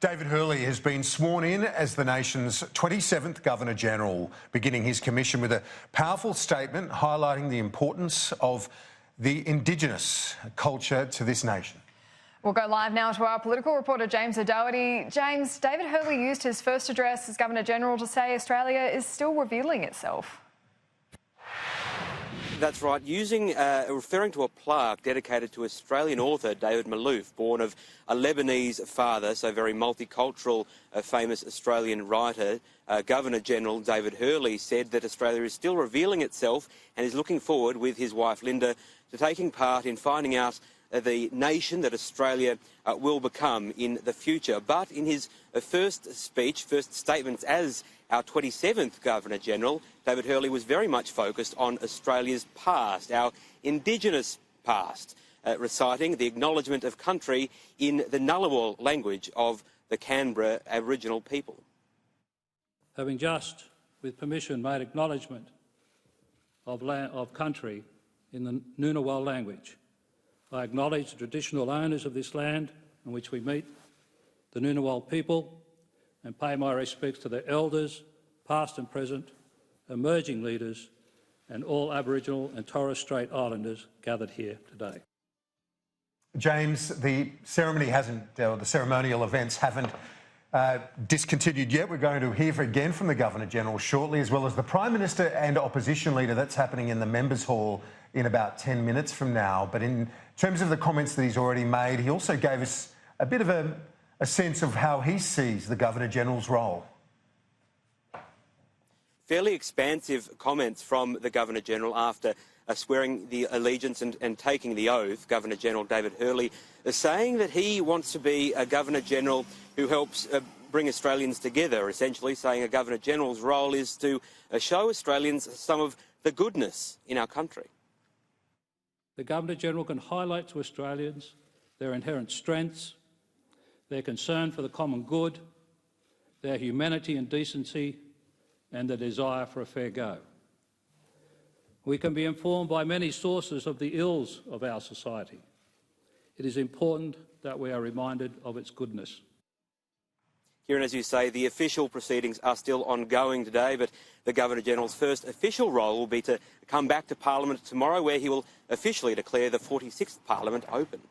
David Hurley has been sworn in as the nation's 27th Governor-General, beginning his commission with a powerful statement highlighting the importance of the Indigenous culture to this nation. We'll go live now to our political reporter, James O'Doherty. James, David Hurley used his first address as Governor-General to say Australia is still revealing itself. That's right, referring to a plaque dedicated to Australian author David Malouf, born of a Lebanese father, so very multicultural, famous Australian writer. Governor-General David Hurley said that Australia is still revealing itself and is looking forward with his wife Linda to taking part in finding out the nation that Australia will become in the future. But in his first statements as our 27th Governor-General, David Hurley was very much focused on Australia's past, our Indigenous past, reciting the acknowledgement of country in the Ngunnawal language of the Canberra Aboriginal people. Having just, with permission, made acknowledgement of country in the Ngunnawal language, I acknowledge the traditional owners of this land in which we meet, the Ngunnawal people, and pay my respects to their elders, past and present, emerging leaders, and all Aboriginal and Torres Strait Islanders gathered here today. James, the ceremonial events haven't discontinued yet. We're going to hear again from the Governor-General shortly, as well as the Prime Minister and Opposition Leader. That's happening in the Members' Hall in about 10 minutes from now. But in terms of the comments that he's already made, he also gave us a bit of a sense of how he sees the Governor-General's role. Fairly expansive comments from the Governor-General after swearing the allegiance and taking the oath. Governor-General David Hurley is saying that he wants to be a Governor-General who helps bring Australians together, essentially saying a Governor-General's role is to show Australians some of the goodness in our country. The Governor-General can highlight to Australians their inherent strengths, their concern for the common good, their humanity and decency, and their desire for a fair go. We can be informed by many sources of the ills of our society. It is important that we are reminded of its goodness. Kieran, as you say, the official proceedings are still ongoing today, but the Governor-General's first official role will be to come back to Parliament tomorrow, where he will officially declare the 46th Parliament open.